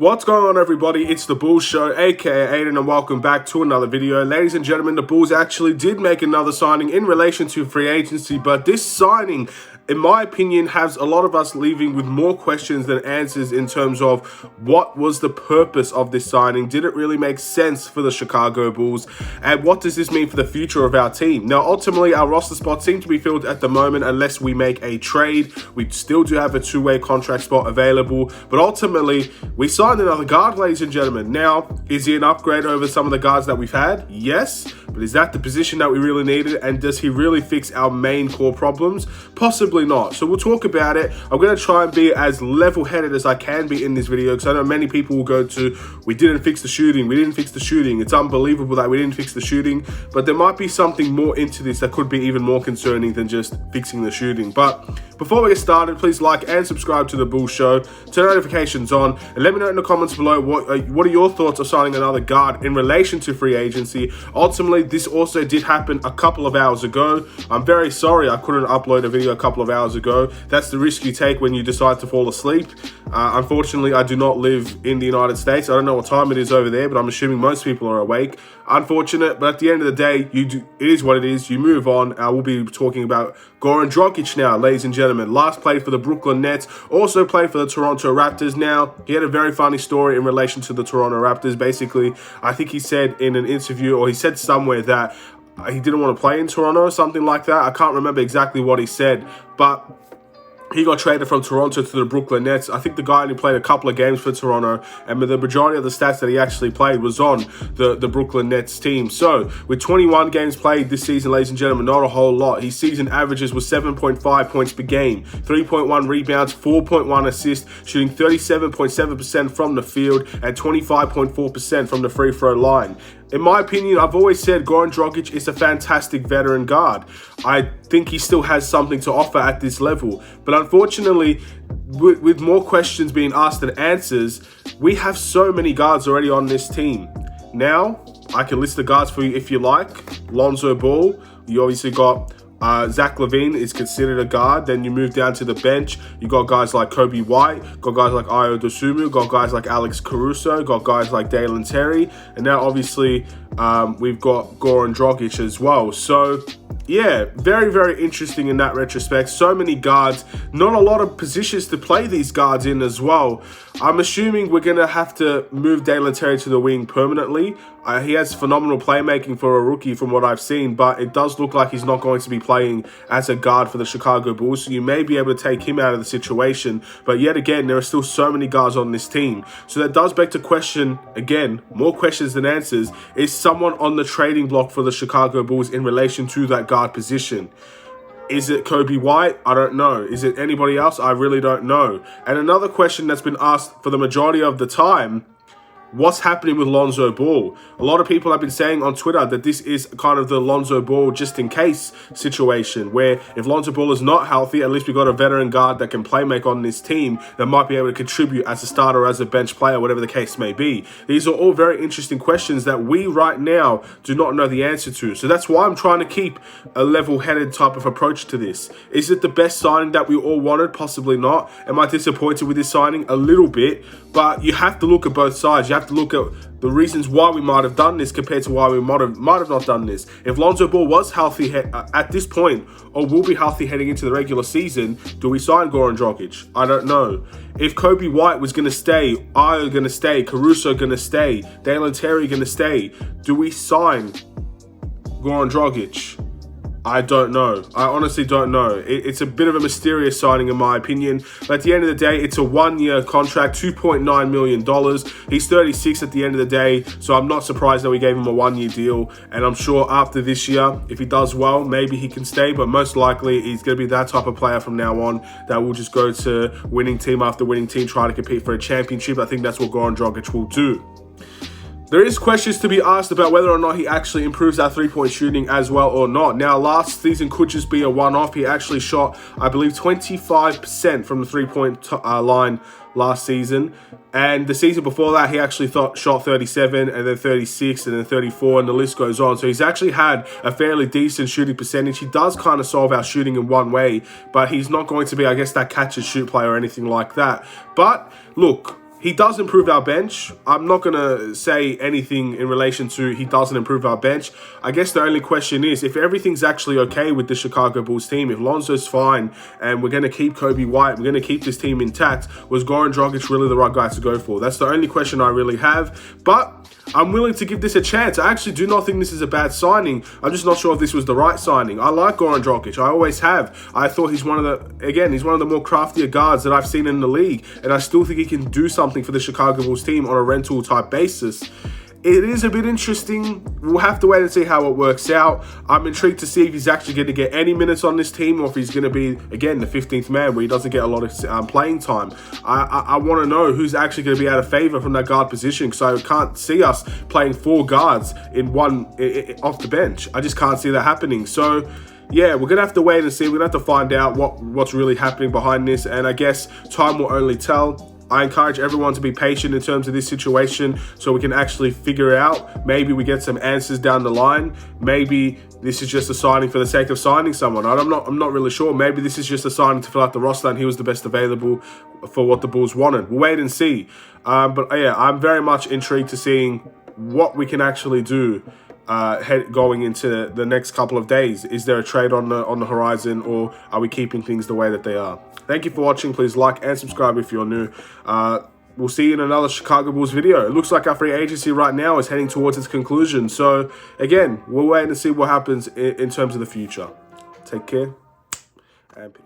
What's going on, everybody? It's the Bulls Show, aka Aidan, and welcome back to another video. Ladies and gentlemen, the Bulls actually did make another signing in relation to free agency, but this signing, in my opinion, has a lot of us leaving with more questions than answers in terms of what was the purpose of this signing. Did it really make sense for the Chicago Bulls? And what does this mean for the future of our team? Now, ultimately, our roster spots seem to be filled at the moment unless we make a trade. We still do have a two-way contract spot available, but ultimately, we signed another guard, ladies and gentlemen. Now, is he an upgrade over some of the guards that we've had? Yes, but is that the position that we really needed? And does he really fix our main core problems? Possibly not. So we'll talk about it. I'm going to try and be as level-headed as I can be in this video, because I know many people will go to, we didn't fix the shooting, it's unbelievable that we didn't fix the shooting, but there might be something more into this that could be even more concerning than just fixing the shooting. But before we get started, please like and subscribe to the Bulls Show, turn notifications on, and let me know in the comments below what are your thoughts of signing another guard in relation to free agency. Ultimately, this also did happen a couple of hours ago. I'm very sorry I couldn't upload a video a couple of hours ago. That's the risk you take when you decide to fall asleep. Unfortunately, I do not live in the United States. I don't know what time it is over there, but I'm assuming most people are awake. Unfortunate, but at the end of the day, it is what it is. You move on. We'll be talking about Goran Dragic now, ladies and gentlemen. Last played for the Brooklyn Nets, also played for the Toronto Raptors. Now, he had a very funny story in relation to the Toronto Raptors. Basically, I think he said in an interview, or he said somewhere that he didn't want to play in Toronto or something like that. I can't remember exactly what he said, but he got traded from Toronto to the Brooklyn Nets. I think the guy only played a couple of games for Toronto, and the majority of the stats that he actually played was on the Brooklyn Nets team. So, with 21 games played this season, ladies and gentlemen, not a whole lot. His season averages was 7.5 points per game, 3.1 rebounds, 4.1 assists, shooting 37.7% from the field and 25.4% from the free throw line. In my opinion, I've always said Goran Dragic is a fantastic veteran guard. I think he still has something to offer at this level. But unfortunately, with more questions being asked than answers, we have so many guards already on this team. Now, I can list the guards for you if you like. Lonzo Ball, you obviously got Zach LaVine is considered a guard. Then you move down to the bench. You got guys like Kobe White, got guys like Ayo Dosunmu, got guys like Alex Caruso, got guys like Dalen Terry, and now obviously we've got Goran Dragic as well. So yeah, very, very interesting in that retrospect. So many guards, not a lot of positions to play these guards in as well. I'm assuming we're going to have to move Dalen Terry to the wing permanently. He has phenomenal playmaking for a rookie from what I've seen, but it does look like he's not going to be playing as a guard for the Chicago Bulls, so you may be able to take him out of the situation. But yet again, there are still so many guards on this team. So that does beg to question, again, more questions than answers. Is someone on the trading block for the Chicago Bulls in relation to that guard position? Is it Kobe White? I don't know. Is it anybody else? I really don't know. And another question that's been asked for the majority of the time, what's happening with Lonzo Ball? A lot of people have been saying on Twitter that this is kind of the Lonzo Ball just in case situation, where if Lonzo Ball is not healthy, at least we got a veteran guard that can play make on this team that might be able to contribute as a starter, as a bench player, whatever the case may be. These are all very interesting questions that we right now do not know the answer to. So that's why I'm trying to keep a level-headed type of approach to this. Is it the best signing that we all wanted? Possibly not. Am I disappointed with this signing? A little bit, but you have to look at both sides. You have to look at the reasons why we might have done this compared to why we might have not done this. If Lonzo Ball was healthy at this point, or will be healthy heading into the regular season, do we sign Goran Dragic? I don't know. If Kobe White was going to stay, Ayo going to stay, Caruso going to stay, Dalen Terry going to stay, do we sign Goran Dragic? I don't know. I honestly don't know. It's a bit of a mysterious signing in my opinion. But at the end of the day, it's a one-year contract, $2.9 million. He's 36 at the end of the day, so I'm not surprised that we gave him a one-year deal. And I'm sure after this year, if he does well, maybe he can stay. But most likely, he's going to be that type of player from now on that will just go to winning team after winning team, try to compete for a championship. I think that's what Goran Dragic will do. There is questions to be asked about whether or not he actually improves our three-point shooting as well or not. Now, last season could just be a one-off. He actually shot, I believe, 25% from the three-point line last season. And the season before that, he actually shot 37, and then 36, and then 34, and the list goes on. So he's actually had a fairly decent shooting percentage. He does kind of solve our shooting in one way, but he's not going to be, I guess, that catch-and-shoot player or anything like that. But, look, he does improve our bench. I'm not going to say anything in relation to he doesn't improve our bench. I guess the only question is, if everything's actually okay with the Chicago Bulls team, if Lonzo's fine and we're going to keep Kobe White, we're going to keep this team intact, was Goran Dragic really the right guy to go for? That's the only question I really have. But I'm willing to give this a chance. I actually do not think this is a bad signing. I'm just not sure if this was the right signing. I like Goran Dragic. I always have. I thought he's one of the more craftier guards that I've seen in the league. And I still think he can do something for the Chicago Bulls team on a rental type basis. It is a bit interesting. We'll have to wait and see how it works out. I'm intrigued to see if he's actually going to get any minutes on this team, or if he's going to be, again, the 15th man where he doesn't get a lot of playing time. I want to know who's actually going to be out of favor from that guard position, because I can't see us playing 4 guards in one off the bench. I just can't see that happening. So yeah, we're going to have to wait and see. We're going to have to find out what's really happening behind this, and I guess time will only tell. I encourage everyone to be patient in terms of this situation so we can actually figure out. Maybe we get some answers down the line. Maybe this is just a signing for the sake of signing someone. I'm not really sure. Maybe this is just a signing to fill out the roster and he was the best available for what the Bulls wanted. We'll wait and see. But yeah, I'm very much intrigued to seeing what we can actually do going into the next couple of days. Is there a trade on the horizon, or are we keeping things the way that they are? Thank you for watching. Please like and subscribe if you're new. We'll see you in another Chicago Bulls video. It looks like our free agency right now is heading towards its conclusion. So again, we'll wait and see what happens in terms of the future. Take care and peace.